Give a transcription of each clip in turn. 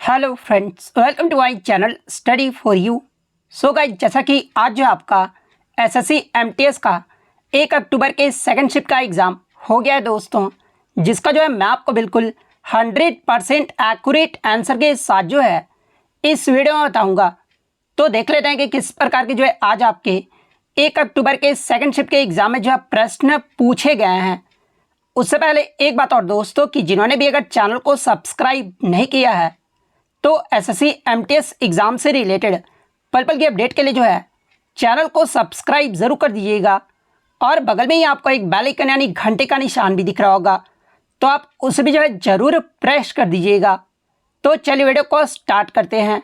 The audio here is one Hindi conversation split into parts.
Hello friends, welcome to my channel study for you. So guys, जैसा कि आज जो आपका एसएससी एमटीएस का 1 अक्टूबर के सेकंड शिफ्ट का एग्ज़ाम हो गया है दोस्तों, जिसका जो है मैं आपको बिल्कुल 100% एक्यूरेट आंसर के साथ जो है इस वीडियो में बताऊंगा। तो देख लेते हैं कि किस प्रकार के जो है आज आपके 1 अक्टूबर के सेकंड शिफ्ट के एग्ज़ाम में जो है प्रश्न पूछे गए हैं। उससे पहले एक बात और दोस्तों, कि जिन्होंने भी अगर चैनल को सब्सक्राइब नहीं किया है तो एसएससी एमटीएस एग्ज़ाम से रिलेटेड पल पल की अपडेट के लिए जो है चैनल को सब्सक्राइब ज़रूर कर दीजिएगा। और बगल में ही आपको एक बेल आइकन यानी घंटे का निशान भी दिख रहा होगा, तो आप उसे भी जो है ज़रूर प्रेस कर दीजिएगा। तो चलिए वीडियो को स्टार्ट करते हैं।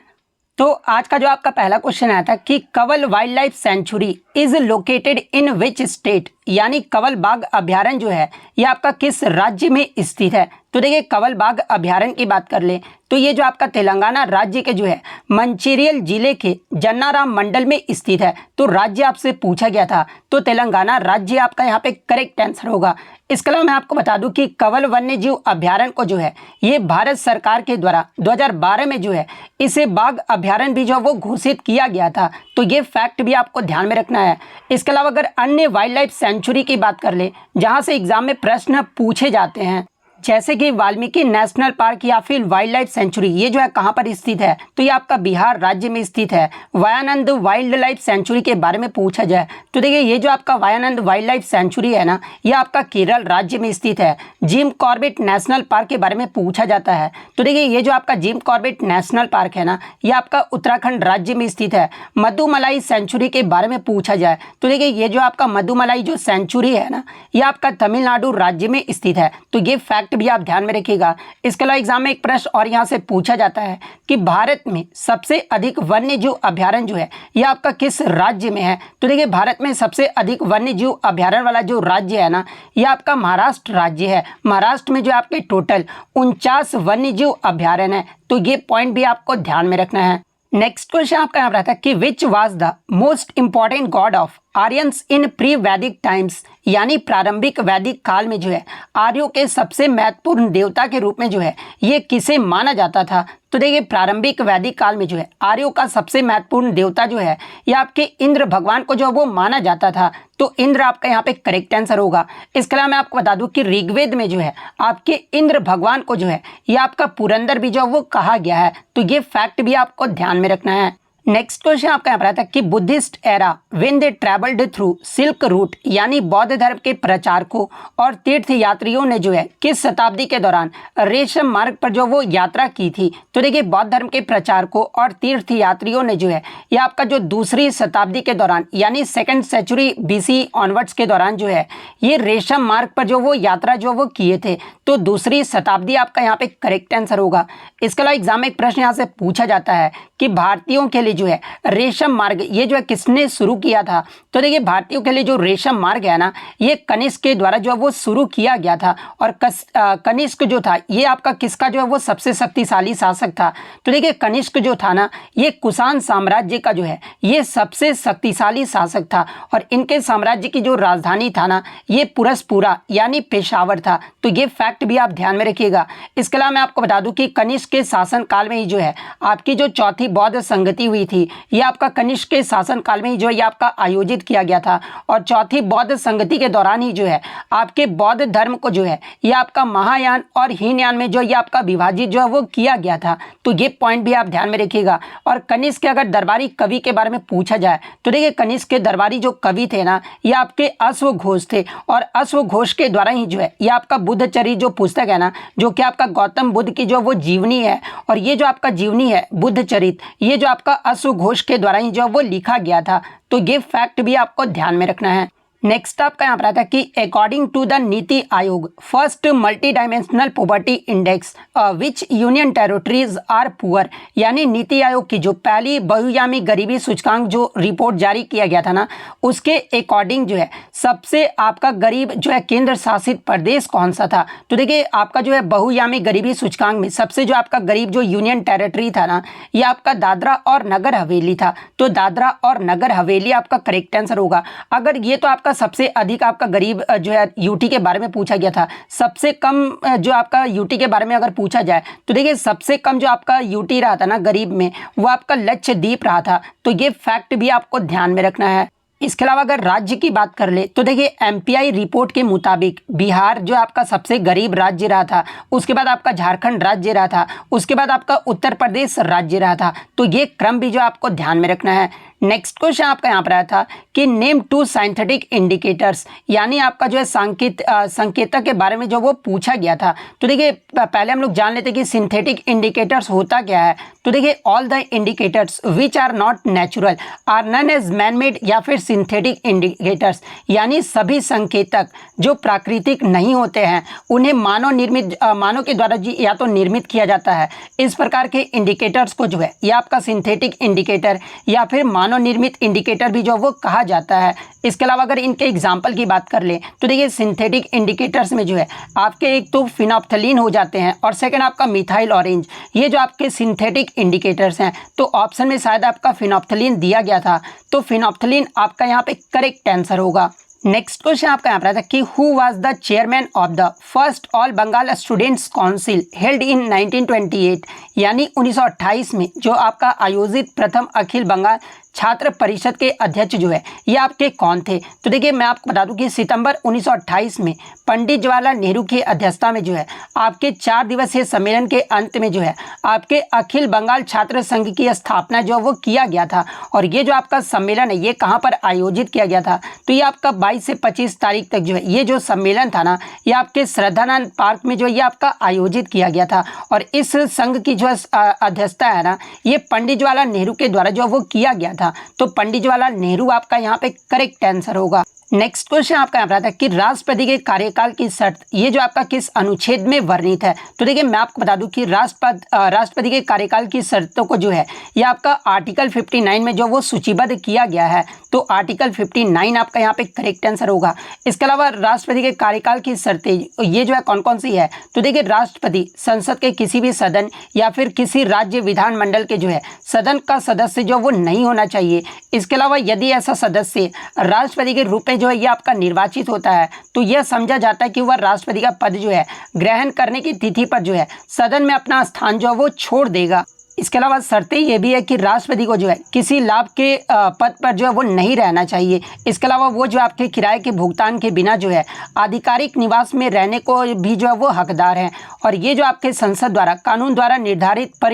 तो आज का जो आपका पहला क्वेश्चन आया था कि Kanwal wild life sanctuary is located in which state, यानी कंवल बाघ अभ्यारण्य जो है ये आपका किस राज्य में स्थित है। तो देखिए, कंवल बाघ अभ्यारण्य की बात कर ले तो ये जो आपका तेलंगाना राज्य के जो है मंचिरियल जिले के जन्नाराम मंडल में स्थित है। तो राज्य आपसे पूछा गया था, तो तेलंगाना राज्य आपका यहाँ पे करेक्ट आंसर होगा। इसके अलावा मैं आपको बता दूं कि कंवल वन्य जीव अभ्यारण्य को जो है ये भारत सरकार के द्वारा 2012 में जो है इसे बाघ अभ्यारण्य भी जो है वो घोषित किया गया था। तो ये फैक्ट भी आपको ध्यान में रखना है। इसके अलावा अगर अन्य वाइल्ड लाइफ सेंचुरी की बात कर ले जहाँ से एग्जाम में प्रश्न पूछे जाते हैं, जैसे कि वाल्मीकि नेशनल पार्क या फिर वाइल्ड लाइफ सेंचुरी, ये जो है कहाँ पर स्थित है, तो ये आपका बिहार राज्य में स्थित है। वायानंद वाइल्ड लाइफ सेंचुरी के बारे में पूछा जाए तो देखिए, ये जो आपका वायानंद वाइल्ड लाइफ सेंचुरी है ना, ये आपका केरल राज्य में स्थित है। जिम कॉर्बेट नेशनल पार्क के बारे में पूछा जाता है तो देखिए, ये जो आपका जिम कॉर्बेट नेशनल पार्क है ना, ये आपका उत्तराखंड राज्य में स्थित है। मधुमलाई सेंचुरी के बारे में पूछा जाए तो देखिए, ये जो आपका मधुमलाई जो सेंचुरी है ना, ये आपका तमिलनाडु राज्य में स्थित है। तो ये फैक्ट भी आप ध्यान में रखिएगा। इसके अलावा एग्जाम में एक प्रश्न और यहां से पूछा जाता है कि भारत में सबसे अधिक वन्य जीव अभ्यारण्य जो है यह आपका किस राज्य में है। तो देखिए, भारत में सबसे अधिक वन्य जीव अभ्यारण्य वाला जो राज्य है ना, यह आपका महाराष्ट्र राज्य है। महाराष्ट्र में जो आपके टोटल 49 वन्य जीव अभ्यारण्य है। तो ये पॉइंट भी आपको ध्यान में रखना है। नेक्स्ट क्वेश्चन आपका यहाँ पर आता है कि which was the most important God of Aryans in pre वैदिक टाइम्स, यानी प्रारंभिक वैदिक काल में जो है आर्यों के सबसे महत्वपूर्ण देवता के रूप में जो है ये किसे माना जाता था। तो देखिए, प्रारंभिक वैदिक काल में जो है आर्यों का सबसे महत्वपूर्ण देवता जो है ये आपके इंद्र भगवान को जो है वो माना जाता था। तो इंद्र आपका यहाँ पे करेक्ट आंसर होगा। इसके अलावा मैं आपको बता दूं कि ऋग्वेद में जो है आपके इंद्र भगवान को जो है ये आपका पुरंदर भी जो है वो कहा गया है। तो ये फैक्ट भी आपको ध्यान में रखना है। नेक्स्ट क्वेश्चन आपका यहाँ पर आता है कि Buddhist era when they travelled through silk route, यानी बौद्ध धर्म के प्रचारकों और तीर्थ यात्रियों ने जो है किस शताब्दी के दौरान रेशम मार्ग पर जो वो यात्रा की थी। तो देखिए, बौद्ध धर्म के प्रचारकों और तीर्थ यात्रियों ने जो है ये आपका जो दूसरी शताब्दी के दौरान, यानी 2nd सेंचुरी BC ऑनवर्ड्स के दौरान जो है ये रेशम मार्ग पर जो वो यात्रा जो वो किए थे। तो दूसरी शताब्दी आपका यहाँ पे करेक्ट आंसर होगा। इसके अलावा एग्जाम में एक प्रश्न यहाँ से पूछा जाता है कि भारतीयों के लिए जो है रेशम मार्ग ये जो है किसने शुरू किया था। तो देखिए, भारतीयों के लिए जो रेशम मार्ग है ना, ये कनिष्क के द्वारा जो है वो शुरू किया गया था। और कनिष्क जो था ये आपका किसका जो है वो सबसे शक्तिशाली शासक था। तो देखिए, कनिष्क जो था ना, ये कुषाण साम्राज्य का जो है ये सबसे शक्तिशाली शासक था। और इनके साम्राज्य की जो राजधानी था ना, ये पुरस्पुरा यानी पेशावर था। तो ये फैक्ट भी आप ध्यान में रखिएगा। इसके अलावा मैं आपको बता दूं कि कनिष्क के शासन काल में ही जो है आपकी जो चौथी बौद्ध संगति हुई थी, ये आपका कनिष्क के शासन काल में ही जो है ये आपका आयोजित किया गया था। और चौथी बौद्ध संगति के दौरान ही जो है आपके बौद्ध धर्म को जो है ये आपका महायान और हीनयान में जो ये आपका विभाजित जो है वो किया गया था। तो ये पॉइंट भी आप ध्यान में रखिएगा। और कनिष्क के अगर दरबारी कवि के बारे में पूछा जाए तो देखिए, कनिष्क के दरबारी जो कवि थे ना, ये आपके अश्वघोष थे। और अश्वघोष के द्वारा ही जो है ये आपका बुद्धचरित जो पुस्तक है ना, जो कि आपका गौतम बुद्ध की जो वो जीवनी है, और ये जो आपका जीवनी है बुद्धचरित, ये जो आपका अश्वघोष के द्वारा ही जो वो लिखा गया था। तो ये फैक्ट भी आपको ध्यान में रखना है। नेक्स्ट आपका यहाँ पर आता है कि according to the NITI Aayog first multi dimensional poverty index which union territories are poor, यानी नीति आयोग की जो पहली बहुआयामी गरीबी सूचकांक जो रिपोर्ट जारी किया गया था ना, उसके अकॉर्डिंग जो है सबसे आपका गरीब जो है केंद्र शासित प्रदेश कौन सा था। तो देखिए, आपका जो है बहुआयामी गरीबी सूचकांक में सबसे जो आपका गरीब जो यूनियन टेरिटरी था ना, ये आपका दादरा और नगर हवेली था। तो दादरा और नगर हवेली आपका करेक्ट आंसर होगा। अगर ये तो आपका आपका सबसे अधिक आपका गरीब जो है यूटी के बारे में पूछा गया था, सबसे कम जो आपका यूटी के बारे में अगर पूछा जाए तो देखिए सबसे कम जो आपका यूटी रहा था ना गरीब में, वो आपका लक्षद्वीप रहा था। तो ये फैक्ट भी आपको ध्यान में रखना है। इसके अलावा अगर राज्य की बात कर ले तो देखिए एमपीआई रिपोर्ट के मुताबिक बिहार जो आपका सबसे गरीब राज्य रहा था, उसके बाद आपका झारखंड राज्य रहा था, उसके बाद आपका उत्तर प्रदेश राज्य रहा था। तो ये क्रम भी जो आपको ध्यान में रखना है। नेक्स्ट क्वेश्चन आपका यहाँ पर आया था कि नेम 2 साइंथेटिक इंडिकेटर्स, यानी आपका जो है संकेतक के बारे में जो वो पूछा गया था। तो देखिए पहले हम लोग जान लेते कि सिंथेटिक इंडिकेटर्स होता क्या है। तो देखिए all the indicators which are not natural are known as man made या फिर सिंथेटिक इंडिकेटर्स, यानी सभी संकेतक जो प्राकृतिक नहीं होते हैं उन्हें मानव के द्वारा जी या तो निर्मित किया जाता है। इस प्रकार के इंडिकेटर्स को जो है या आपका सिंथेटिक इंडिकेटर या फिर मानव निर्मित इंडिकेटर भी जो वो कहा जाता है। इसके अलावा अगर इनके एग्जाम्पल की बात कर ले तो देखिए सिंथेटिक इंडिकेटर्स में जो है आपके एक तो फिनोप्थलीन हो जाते हैं और सेकंड आपका मिथाइल ऑरेंज, ये जो आपके सिंथेटिक इंडिकेटर्स हैं। तो ऑप्शन में शायद आपका फिनोप्थलीन दिया गया था, तो फिनोप्थलीन आपका यहाँ पे करेक्ट आंसर होगा। नेक्स्ट क्वेश्चन आपका यहाँ पर आता है कि who was the chairman of the first all Bengal students council held in 1928, यानी 1928 में जो आपका आयोजित प्रथम अखिल बंगाल छात्र परिषद के अध्यक्ष जो है ये आपके कौन थे। तो देखिए मैं आपको बता दूं कि सितंबर 1928 में पंडित जवाहरलाल नेहरू की अध्यक्षता में जो है आपके 4 दिवसीय सम्मेलन के अंत में जो है आपके अखिल बंगाल छात्र संघ की स्थापना जो वो किया गया था। और ये जो आपका सम्मेलन है ये कहाँ पर आयोजित किया गया था, तो ये आपका 22 से 25 तारीख तक जो है ये जो सम्मेलन था ना ये आपके श्रद्धानंद पार्क में जो ये आपका आयोजित किया गया था। और इस संघ की जो अध्यक्षता है ना ये पंडित जवाहरलाल नेहरू के द्वारा जो वो किया गया था। तो पंडित जवाहरलाल नेहरू आपका यहाँ पे करेक्ट आंसर होगा। नेक्स्ट क्वेश्चन आपका यहाँ पर आता है कि राष्ट्रपति के कार्यकाल की शर्त ये जो आपका किस अनुच्छेद में वर्णित है। तो देखिए मैं आपको बता दूं कि राष्ट्रपति के कार्यकाल की शर्तों को जो है ये आपका आर्टिकल 59 में जो वो सूचीबद्ध किया गया है। तो आर्टिकल 59 आपका यहाँ पे करेक्ट आंसर होगा। इसके अलावा राष्ट्रपति के कार्यकाल की शर्तें ये जो है कौन कौन सी है, तो देखिए राष्ट्रपति संसद के किसी भी सदन या फिर किसी राज्य विधानमंडल के जो है सदन का सदस्य जो वो नहीं होना चाहिए। इसके अलावा यदि ऐसा सदस्य राष्ट्रपति के रूप में जो है ये आपका निर्वाचित होता है तो यह समझा जाता है कि वह राष्ट्रपति का पद जो है ग्रहण करने की तिथि पर जो है सदन में अपना स्थान जो है वो छोड़ देगा। इसके अलावा शर्तें ये भी है कि राष्ट्रपति को जो है किसी लाभ के पद पर जो है वो नहीं रहना चाहिए। इसके अलावा वो जो आपके किराए के भुगतान के बिना जो है आधिकारिक निवास में रहने को भी जो है वो हकदार हैं। और ये जो आपके संसद द्वारा कानून द्वारा निर्धारित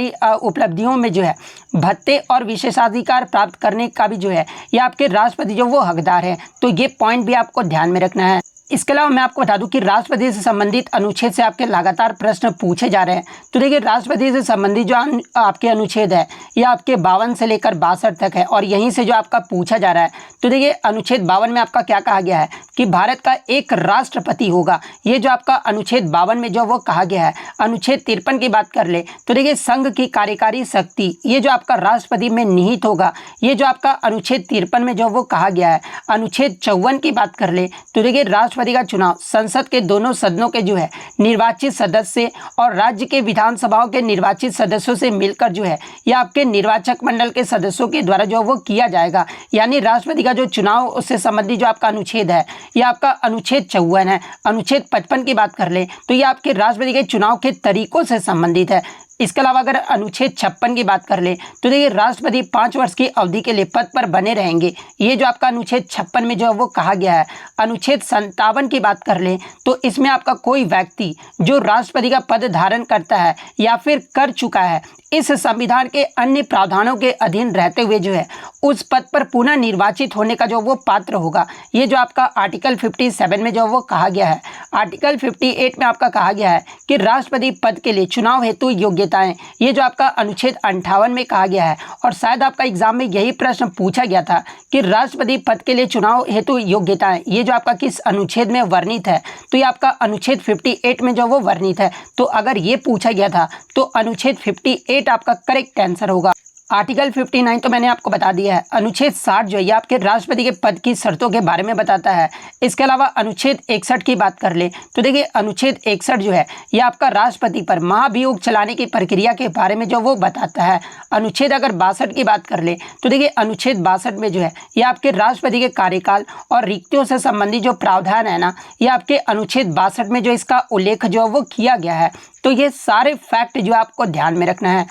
उपलब्धियों में जो है भत्ते और विशेषाधिकार प्राप्त करने का भी जो है ये आपके राष्ट्रपति जो वो हकदार हैं। तो ये पॉइंट भी आपको ध्यान में रखना है। इसके अलावा मैं आपको बता दूं कि राष्ट्रपति से संबंधित अनुच्छेद से आपके लगातार प्रश्न पूछे जा रहे हैं। तो देखिए राष्ट्रपति से संबंधित जो आपके अनुच्छेद है ये आपके 52 से लेकर 62 तक है और यहीं से जो आपका पूछा जा रहा है। तो देखिए अनुच्छेद 52 में आपका क्या कहा गया है कि भारत का एक राष्ट्रपति होगा, ये जो आपका अनुच्छेद 52 में जो वो कहा गया है। अनुच्छेद 53 की बात कर ले तो देखिए संघ की कार्यकारी शक्ति ये जो आपका राष्ट्रपति में निहित होगा, ये जो आपका अनुच्छेद 53 में जो वो कहा गया है। अनुच्छेद 54 की बात कर ले तो देखिए राष्ट्रपति का चुनाव संसद के दोनों सदनों के जो है निर्वाचित सदस्य और राज्य के विधानसभाओं के निर्वाचित सदस्यों से मिलकर जो है या आपके निर्वाचक मंडल के सदस्यों के द्वारा जो वो किया जाएगा। यानी राष्ट्रपति का जो चुनाव उससे संबंधित जो आपका अनुच्छेद है ये आपका अनुच्छेद 54 है। अनुच्छेद 55 की बात कर ले तो ये आपके राष्ट्रपति के चुनाव के तरीकों से संबंधित है। इसके अलावा अगर अनुच्छेद 56 की बात कर ले तो देखिए राष्ट्रपति 5 वर्ष की अवधि के लिए पद पर बने रहेंगे, ये जो आपका अनुच्छेद 56 में जो है वो कहा गया है। अनुच्छेद 57 की बात कर ले तो इसमें आपका कोई व्यक्ति जो राष्ट्रपति का पद धारण करता है या फिर कर चुका है इस संविधान के अन्य प्रावधानों के अधीन रहते हुए जो है उस पद पर पुनः निर्वाचित होने का जो वो पात्र होगा। ये जो आपका आर्टिकल 57 में जो वो कहा गया है। आर्टिकल 58 में आपका कहा गया है कि राष्ट्रपति पद के लिए चुनाव हेतु योग्यताएं, ये जो आपका अनुच्छेद 58 में कहा गया है। और शायद आपका एग्जाम में यही प्रश्न पूछा गया था कि राष्ट्रपति पद के लिए चुनाव हेतु योग्यताएं ये जो आपका किस अनुच्छेद में वर्णित है, तो ये आपका अनुच्छेद 58 में जो वो वर्णित है। तो अगर ये पूछा गया था तो अनुच्छेद 58 आपका करेक्ट आंसर होगा। आर्टिकल 59 तो मैंने आपको बता दिया है। अनुच्छेद 60 जो है ये आपके राष्ट्रपति के पद की शर्तों के बारे में बताता है। इसके अलावा अनुच्छेद 61 की बात कर ले तो देखिए अनुच्छेद 61 जो है ये आपका राष्ट्रपति पर महाभियोग चलाने की प्रक्रिया के बारे में जो वो बताता है। अनुच्छेद अगर 62 की बात कर ले तो देखिए अनुच्छेद 62 में जो है ये आपके राष्ट्रपति के कार्यकाल और रिक्तियों से संबंधित जो प्रावधान है ना, ये आपके अनुच्छेद 62 में जो इसका उल्लेख जो है वो किया गया है। तो ये सारे फैक्ट जो आपको ध्यान में रखना है।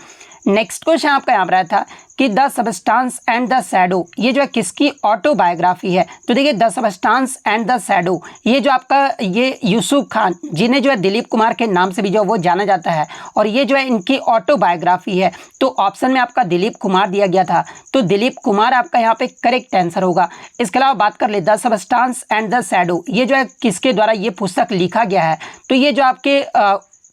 नेक्स्ट क्वेश्चन आपका यहाँ पर आया था कि the substance and the shadow ये जो है किसकी ऑटोबायोग्राफी है। तो देखिए the substance and the shadow ये जो आपका ये यूसुफ खान जिन्हें जो है दिलीप कुमार के नाम से भी जो वो जाना जाता है और ये जो है इनकी ऑटोबायोग्राफी है। तो ऑप्शन में आपका दिलीप कुमार दिया गया था, तो दिलीप कुमार आपका यहाँ पे करेक्ट आंसर होगा। इसके अलावा बात कर ले the substance and the shadow ये जो है किसके द्वारा ये पुस्तक लिखा गया है। तो ये जो आपके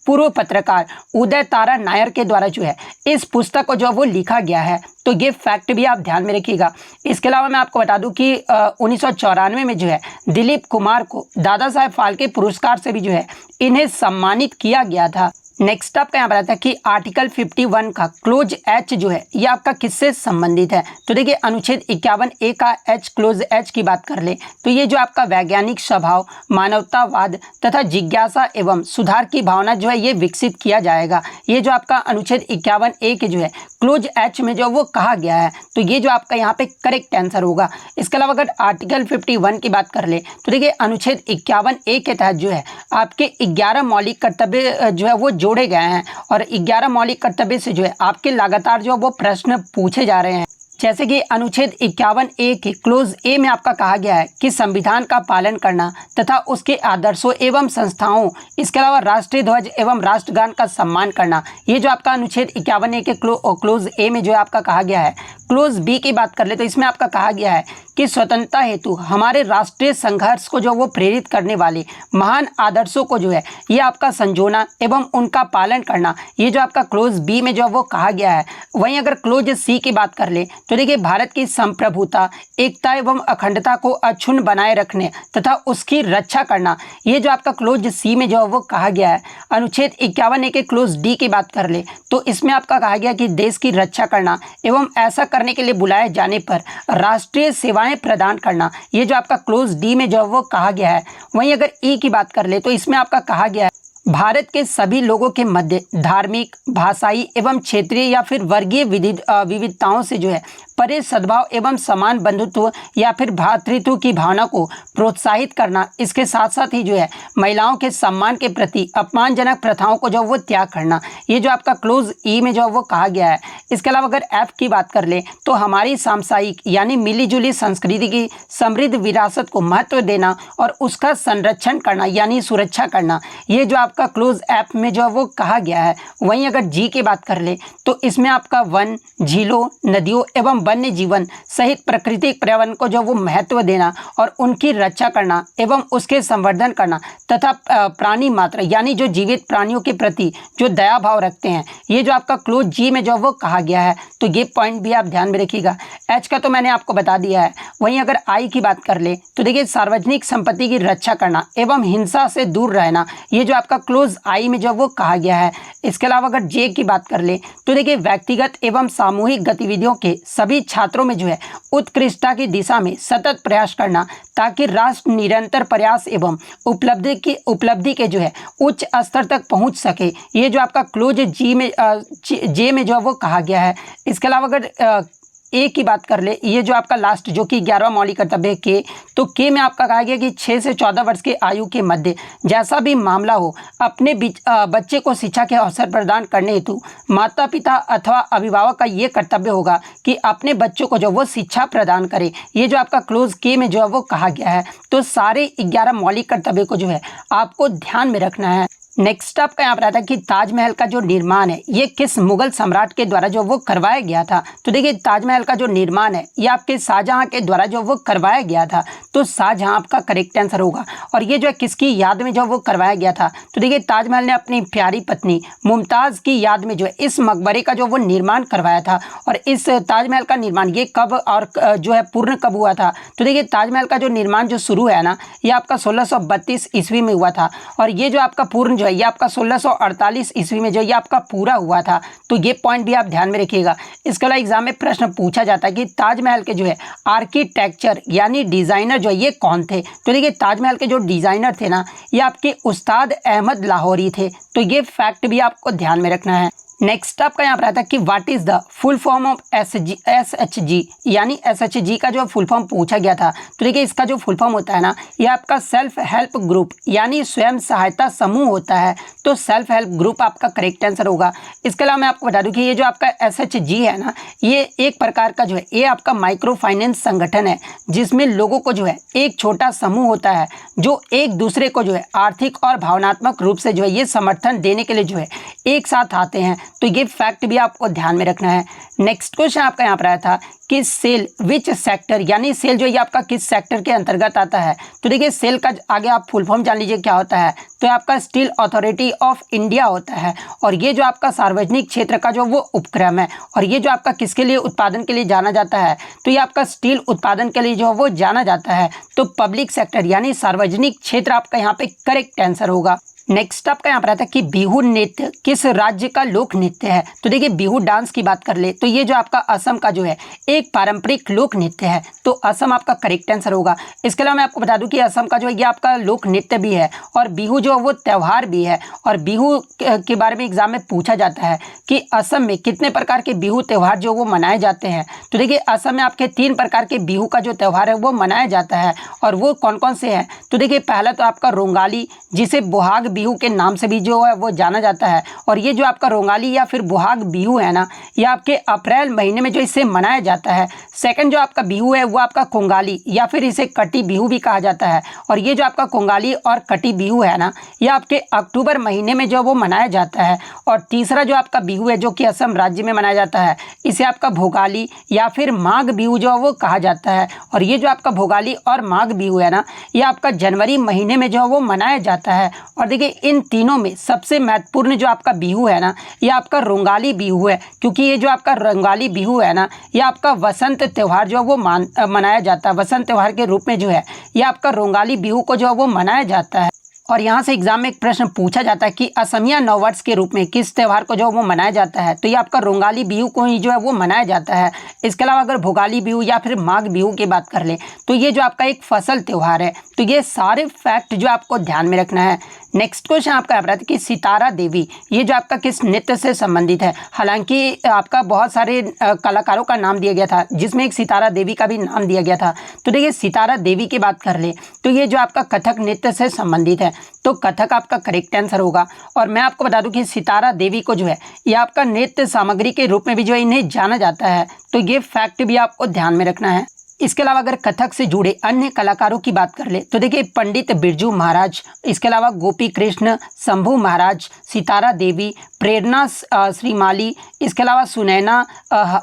पूर्व पत्रकार उदय तारा नायर के द्वारा जो है इस पुस्तक को जो वो लिखा गया है। तो ये फैक्ट भी आप ध्यान में रखिएगा। इसके अलावा मैं आपको बता दूं कि 1994 में जो है दिलीप कुमार को दादा साहेब फाल्के पुरस्कार से भी जो है इन्हें सम्मानित किया गया था। नेक्स्ट आपका यहाँ पर आता है कि आर्टिकल 51 का क्लोज एच जो है ये आपका किससे संबंधित है। तो देखिए अनुच्छेद 51A का एच क्लोज एच की बात कर ले तो ये जो आपका वैज्ञानिक स्वभाव, मानवतावाद तथा जिज्ञासा एवं सुधार की भावना जो है ये विकसित किया जाएगा। ये जो आपका अनुच्छेद 51A के जो है क्लोज एच में जो वो कहा गया है। तो ये जो आपका यहाँ पे करेक्ट आंसर होगा। इसके अलावा अगर आर्टिकल 51 की बात कर ले तो देखिए अनुच्छेद 51A के तहत जो है आपके 11 मौलिक कर्तव्य जो है वो जोड़े गए हैं और 11 मौलिक कर्तव्य से जो है आपके लगातार जो वो प्रश्न पूछे जा रहे हैं। जैसे कि अनुच्छेद 51A के क्लोज ए में आपका कहा गया है कि संविधान का पालन करना तथा उसके आदर्शों एवं संस्थाओं, इसके अलावा राष्ट्रीय ध्वज एवं राष्ट्रगान का सम्मान करना। ये जो आपका अनुच्छेद 51A के क्लोज ए में जो है आपका कहा गया है। क्लोज बी की बात कर ले तो इसमें आपका कहा गया है कि स्वतंत्रता हेतु हमारे राष्ट्रीय संघर्ष को जो वो प्रेरित करने वाले महान आदर्शों को जो है ये आपका संजोना एवं उनका पालन करना। ये जो आपका क्लोज बी में जो वो कहा गया है। वहीं अगर क्लोज सी की बात कर ले तो देखिए भारत की संप्रभुता, एकता एवं अखंडता को अक्षुण्ण बनाए रखने तथा उसकी रक्षा करना। ये जो आपका क्लोज सी में जो वो कहा गया है। अनुच्छेद 51A के क्लोज डी की बात कर ले तो इसमें आपका कहा गया कि देश की रक्षा करना एवं ऐसा करने के लिए बुलाए जाने पर राष्ट्रीय सेवाएं प्रदान करना। ये जो आपका क्लोज डी में जो वो कहा गया है। वहीं अगर ई की बात कर ले तो इसमें आपका कहा गया है भारत के सभी लोगों के मध्य धार्मिक, भाषाई एवं क्षेत्रीय या फिर वर्गीय विविधताओं से जो है परे सद्भाव एवं समान बंधुत्व या फिर भ्रातृत्व की भावना को प्रोत्साहित करना। इसके साथ साथ ही जो है महिलाओं के सम्मान के प्रति अपमानजनक प्रथाओं को जो वो त्याग करना। ये जो आपका क्लोज ई में जो वो कहा गया है। इसके अलावा अगर एफ की बात कर ले तो हमारी सांसारिक यानी मिलीजुली संस्कृति की समृद्ध विरासत को महत्व देना और उसका संरक्षण करना यानी सुरक्षा करना। ये जो आपका क्लोज एफ में जो वो कहा गया है। वहीं अगर जी की बात कर ले तो इसमें आपका वन, झीलों, नदियों एवं वन्य जीवन सहित प्राकृतिक पर्यावरण को जो वो महत्व देना और उनकी रक्षा करना एवं उसके संवर्धन करना तथा प्राणी मात्र यानी जो जीवित प्राणियों के प्रति जो दया भाव रखते हैं। ये जो आपका क्लोज जी में जो वो कहा गया है। तो ये पॉइंट भी आप ध्यान में रखिएगा। एच का तो मैंने आपको बता दिया है। वहीं अगर आई की बात कर ले तो देखिए सार्वजनिक संपत्ति की रक्षा करना एवं हिंसा से दूर रहना। ये जो आपका क्लोज आई में जो वो कहा गया है। इसके अलावा अगर जे की बात कर ले तो देखिए व्यक्तिगत एवं सामूहिक गतिविधियों के सभी छात्रों में जो है उत्कृष्टता की दिशा में सतत प्रयास करना ताकि राष्ट्र निरंतर प्रयास एवं उपलब्धि के जो है उच्च स्तर तक पहुंच सके। ये जो आपका क्लोज जे में जो वो कहा गया है। इसके अलावा अगर ए की बात कर ले, ये जो आपका लास्ट जो कि 11वां मौलिक कर्तव्य है के, तो के में आपका कहा गया कि 6 से 14 वर्ष के आयु के मध्य जैसा भी मामला हो अपने बच्चे को शिक्षा के अवसर प्रदान करने हेतु माता पिता अथवा अभिभावक का ये कर्तव्य होगा कि अपने बच्चों को जो वो शिक्षा प्रदान करे। ये जो आपका क्लोज के में जो है वो कहा गया है। तो सारे 11 मौलिक कर्तव्य को जो है आपको ध्यान में रखना है। नेक्स्ट आपका यहाँ पर आता है कि ताजमहल का जो निर्माण है ये किस मुगल सम्राट के द्वारा जो वो करवाया गया था। तो देखिए ताजमहल का जो निर्माण है ये आपके शाहजहां के द्वारा जो वो करवाया गया था। तो शाहजहां आपका करेक्ट आंसर होगा। और ये जो है किसकी याद में जो वो करवाया गया था। तो देखिए ताजमहल ने अपनी प्यारी पत्नी मुमताज़ की याद में जो है इस मकबरे का जो वो निर्माण करवाया था। और इस ताजमहल का निर्माण ये कब और जो है पूर्ण कब हुआ था। तो देखिए ताजमहल का जो निर्माण जो शुरू है ना ये आपका 1632 ईस्वी में हुआ था। और ये जो आपका पूर्ण जो है ये आपका 1648 ईस्वी में जो ये आपका पूरा हुआ था। तो ये पॉइंट भी आप ध्यान में रखिएगा। इसके अलावा एग्जाम में प्रश्न पूछा जाता है कि ताजमहल के जो है आर्किटेक्चर यानी डिज़ाइनर जो है ये कौन थे। तो देखिए ताजमहल के जो डिज़ाइनर थे ना ये आपके उस्ताद अहमद लाहौरी थे। तो ये फैक्ट भी आपको ध्यान में रखना है। नेक्स्ट आपका यहाँ पर आता है कि what is the full form of SHG यानी SHG का जो फुल फॉर्म पूछा गया था। तो देखिए इसका जो फुल फॉर्म होता है ना ये आपका सेल्फ हेल्प ग्रुप यानी स्वयं सहायता समूह होता है। तो सेल्फ हेल्प ग्रुप आपका करेक्ट आंसर होगा। इसके अलावा मैं आपको बता दूं कि ये जो आपका SHG है ना ये एक प्रकार का जो है ये आपका माइक्रो फाइनेंस संगठन है जिसमें लोगों को जो है एक छोटा समूह होता है जो एक दूसरे को जो है आर्थिक और भावनात्मक रूप से जो है ये समर्थन देने के लिए जो है एक साथ आते हैं। तो ये फैक्ट भी आपको ध्यान में रखना है। नेक्स्ट क्वेश्चन आपका यहाँ पर आया था कि सेल विच सेक्टर यानी सेल जो ये आपका किस सेक्टर के अंतर्गत आता है। तो देखिए सेल का आगे आप फुल फॉर्म जान लीजिए क्या होता है। तो आपका स्टील अथॉरिटी ऑफ इंडिया होता है और ये जो आपका सार्वजनिक क्षेत्र का जो वो उपक्रम है और ये जो आपका किसके लिए उत्पादन के लिए जाना जाता है। तो ये आपका स्टील उत्पादन के लिए जो वो जाना जाता है। तो पब्लिक सेक्टर यानी सार्वजनिक क्षेत्र आपका यहाँ पे करेक्ट आंसर होगा। नेक्स्ट आपका यहाँ पर आता है कि बिहू नृत्य किस राज्य का लोक नृत्य है। तो देखिए बिहू डांस की बात कर ले तो ये जो आपका असम का जो है एक पारंपरिक लोक नृत्य है। तो असम आपका करेक्ट आंसर होगा। इसके अलावा मैं आपको बता दूं कि असम का जो है ये आपका लोक नृत्य भी है और बिहू जो है वो त्यौहार भी है। और बिहू के बारे में एग्जाम में पूछा जाता है कि असम में कितने प्रकार के बिहू त्यौहार जो वो मनाए जाते हैं। तो देखिए असम में आपके 3 प्रकार के बिहू का जो त्यौहार है वो मनाया जाता है और वो कौन कौन से हैं। तो देखिए पहला तो आपका रोंगाली जिसे बोहाग बिहू के नाम से भी जो है वो जाना जाता है और ये जो आपका रोंगाली या फिर बोहाग बिहू है ना ये आपके अप्रैल महीने में जो इसे मनाया जाता है। सेकंड जो आपका बिहू है वो आपका कोंगाली या फिर इसे कटी बिहू भी कहा जाता है और ये जो आपका कोंगाली और कटी बिहू है ना ये आपके अक्टूबर महीने में जो वो मनाया जाता है। और तीसरा जो आपका बिहू है जो कि असम राज्य में मनाया जाता है इसे आपका भोगाली या फिर माघ बिहू जो वो कहा जाता है। और ये जो आपका भोगाली और माघ बिहू है ना ये आपका जनवरी महीने में जो वो मनाया जाता है। और देखिए इन तीनों में सबसे महत्वपूर्ण जो आपका बिहू है ना ये आपका रोंगाली बिहू है क्योंकि ये जो आपका रोंगाली बिहू है ना ये आपका वसंत त्यौहार जो वो मनाया जाता है। वसंत त्यौहार के रूप में जो है ये आपका रोंगाली बिहू को जो वो मनाया जाता है। और यहाँ से एग्जाम में एक प्रश्न पूछा जाता है कि असमिया नववर्ष के रूप में किस त्यौहार को जो वो मनाया जाता है। तो ये आपका रोंगाली बिहू को ही जो है वो मनाया जाता है। इसके अलावा अगर भोगाली बिहू या फिर माघ बिहू की बात कर ले तो ये जो आपका एक फसल त्यौहार है। तो ये सारे फैक्ट जो आपको ध्यान में रखना है। नेक्स्ट क्वेश्चन आपका आता है कि सितारा देवी ये जो आपका किस नृत्य से संबंधित है। हालांकि आपका बहुत सारे कलाकारों का नाम दिया गया था जिसमें एक सितारा देवी का भी नाम दिया गया था। तो देखिए सितारा देवी की बात कर ले तो ये जो आपका कथक नृत्य से संबंधित है। तो कथक आपका करेक्ट आंसर होगा। और मैं आपको बता दूं कि सितारा देवी को जो है ये आपका नृत्य सामग्री के रूप में भी जो है इन्हें जाना जाता है। तो ये फैक्ट भी आपको ध्यान में रखना है। इसके अलावा अगर कथक से जुड़े अन्य कलाकारों की बात कर ले तो देखिए पंडित बिरजू महाराज, इसके अलावा गोपी कृष्ण, शंभू महाराज, सितारा देवी, प्रेरणा श्रीमाली, इसके अलावा सुनैना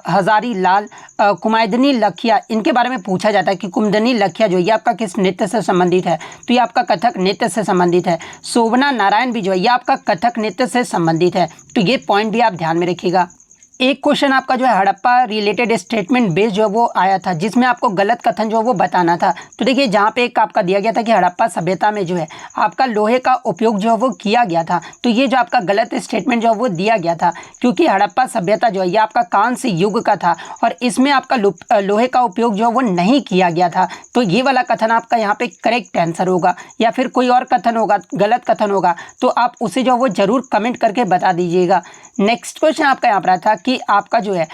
हजारी लाल, कुमुदनी लखिया, इनके बारे में पूछा जाता है कि कुमुदनी लखिया जो ये आपका किस नृत्य से संबंधित है। तो ये आपका कथक नृत्य से संबंधित है। शोभना नारायण भी जो है ये आपका कथक नृत्य से संबंधित है। तो ये पॉइंट भी आप ध्यान में रखिएगा। एक क्वेश्चन आपका जो है हड़प्पा रिलेटेड स्टेटमेंट बेस्ड जो वो आया था जिसमें आपको गलत कथन जो वो बताना था। तो देखिए जहाँ पे एक आपका दिया गया था कि हड़प्पा सभ्यता में जो है आपका लोहे का उपयोग जो है वो किया गया था। तो ये जो आपका गलत स्टेटमेंट जो वो दिया गया था क्योंकि हड़प्पा सभ्यता जो है ये आपका कांस्य युग का था और इसमें आपका लोहे का उपयोग जो है वो नहीं किया गया था। तो ये वाला कथन आपका यहाँ पे करेक्ट आंसर होगा। या फिर कोई और कथन होगा, गलत कथन होगा तो आप उसे जो वो जरूर कमेंट करके बता दीजिएगा। नेक्स्ट क्वेश्चन आपका यहाँ पर था कि आपका जो है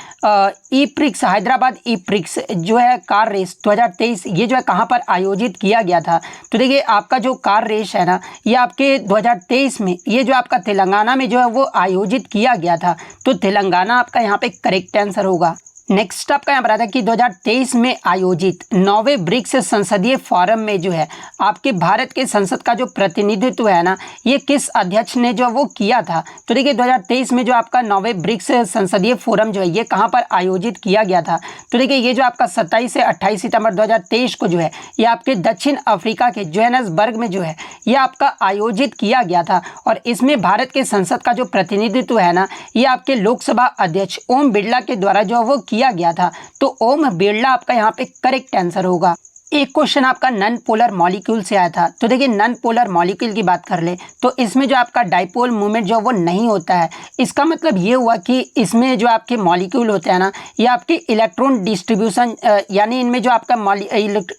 ई-प्रिक्स हैदराबाद ई-प्रिक्स जो है कार रेस 2023 ये जो है कहाँ पर आयोजित किया गया था। तो देखिए आपका जो कार रेस है ना ये आपके 2023 में ये जो आपका तेलंगाना में जो है वो आयोजित किया गया था। तो तेलंगाना आपका यहाँ पे करेक्ट आंसर होगा। नेक्स्ट आपका यहाँ पर आता है कि 2023 में आयोजित 9वें ब्रिक्स संसदीय फोरम में जो है आपके भारत के संसद का जो प्रतिनिधित्व है ना ये किस अध्यक्ष ने जो वो किया था। तो देखिए 2023 में जो आपका 9वें ब्रिक्स संसदीय फोरम जो है ये कहाँ पर आयोजित किया गया था। तो देखिए ये जो आपका 27 से 28 सितंबर 2023 को जो है ये आपके दक्षिण अफ्रीका के जोहान्सबर्ग में जो है ये आपका आयोजित किया गया था। और इसमें भारत के संसद का जो प्रतिनिधित्व है ना ये आपके लोकसभा अध्यक्ष ओम बिरला के द्वारा जो वो किया गया था। तो ओम बिरला आपका यहाँ पे करेक्ट आंसर होगा। एक क्वेश्चन आपका नॉन पोलर मॉलिक्यूल से आया था। तो देखिए नॉन पोलर मॉलिक्यूल की बात कर ले तो इसमें जो आपका डाइपोल मूवमेंट जो वो नहीं होता है। इसका मतलब ये हुआ कि इसमें जो आपके मॉलिक्यूल होते हैं ना, ये आपके इलेक्ट्रॉन डिस्ट्रीब्यूशन यानी इनमें जो आपका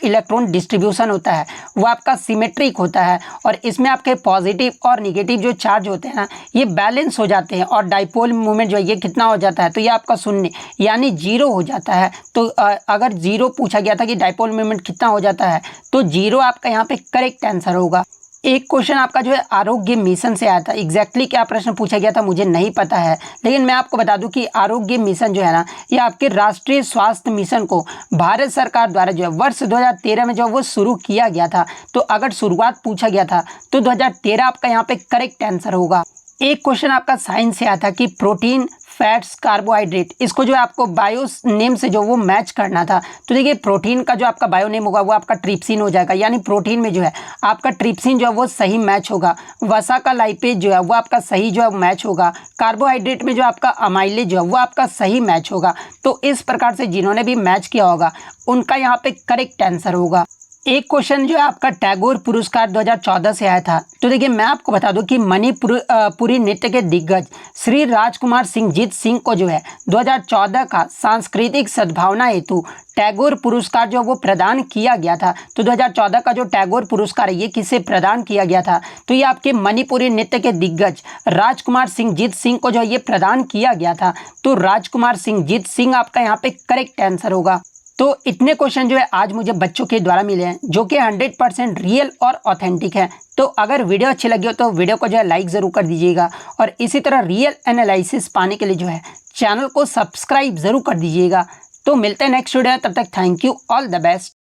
इलेक्ट्रॉन डिस्ट्रीब्यूशन होता है वो आपका सिमेट्रिक होता है और इसमें आपके पॉजिटिव और निगेटिव जो चार्ज होते हैं ना ये बैलेंस हो जाते हैं और डाइपोल मूवमेंट जो है ये कितना हो जाता है, तो ये आपका शून्य यानी जीरो हो जाता है। तो अगर जीरो पूछा गया था कि डाइपोल मूवमेंट कितना हो जाता है तो जीरो आपका यहाँ पे करेक्ट आंसर होगा। एक क्वेश्चन आपका जो है आरोग्य मिशन से आया था। एग्जैक्टली क्या प्रश्न पूछा गया था मुझे नहीं पता है, लेकिन मैं आपको बता दूं कि आरोग्य मिशन जो है ना ये आपके राष्ट्रीय स्वास्थ्य मिशन को भारत सरकार द्वारा जो है वर्ष 2013 में जो वो शुरू किया गया था। तो अगर शुरुआत पूछा गया था तो 2013 आपका यहाँ पे करेक्ट आंसर होगा। एक क्वेश्चन आपका साइंस से आया था कि प्रोटीन, फैट्स, कार्बोहाइड्रेट, इसको जो है आपको बायो नेम से जो वो मैच करना था। तो देखिए प्रोटीन का जो आपका बायो नेम होगा वो आपका ट्रिप्सिन हो जाएगा, यानी प्रोटीन में जो है आपका ट्रिप्सिन जो है वो सही मैच होगा। वसा का लाइपेज जो है वो आपका सही जो है मैच होगा। कार्बोहाइड्रेट में जो आपका अमाइलेज जो है वो आपका सही मैच होगा। तो इस प्रकार से जिन्होंने भी मैच किया होगा उनका यहाँ पे करेक्ट आंसर होगा। एक क्वेश्चन जो है आपका टैगोर पुरस्कार 2014 से आया था। तो देखिए मैं आपको बता दूं कि मणिपुरी नृत्य के दिग्गज श्री राजकुमार सिंह जीत सिंह को जो है 2014 का सांस्कृतिक सद्भावना हेतु टैगोर पुरस्कार जो वो प्रदान किया गया था। तो 2014 का जो टैगोर पुरस्कार है ये किसे प्रदान किया गया था, तो ये आपके मणिपुरी नृत्य के दिग्गज राजकुमार सिंह जीत सिंह को जो ये प्रदान किया गया था। तो राजकुमार सिंह जीत सिंह आपका यहाँ पे करेक्ट आंसर होगा। तो इतने क्वेश्चन जो है आज मुझे बच्चों के द्वारा मिले हैं जो कि 100% रियल और ऑथेंटिक है। तो अगर वीडियो अच्छी लगी हो तो वीडियो को जो है लाइक ज़रूर कर दीजिएगा और इसी तरह रियल एनालिसिस पाने के लिए जो है चैनल को सब्सक्राइब ज़रूर कर दीजिएगा। तो मिलते हैं नेक्स्ट वीडियो में, तब तक thank you, all the best.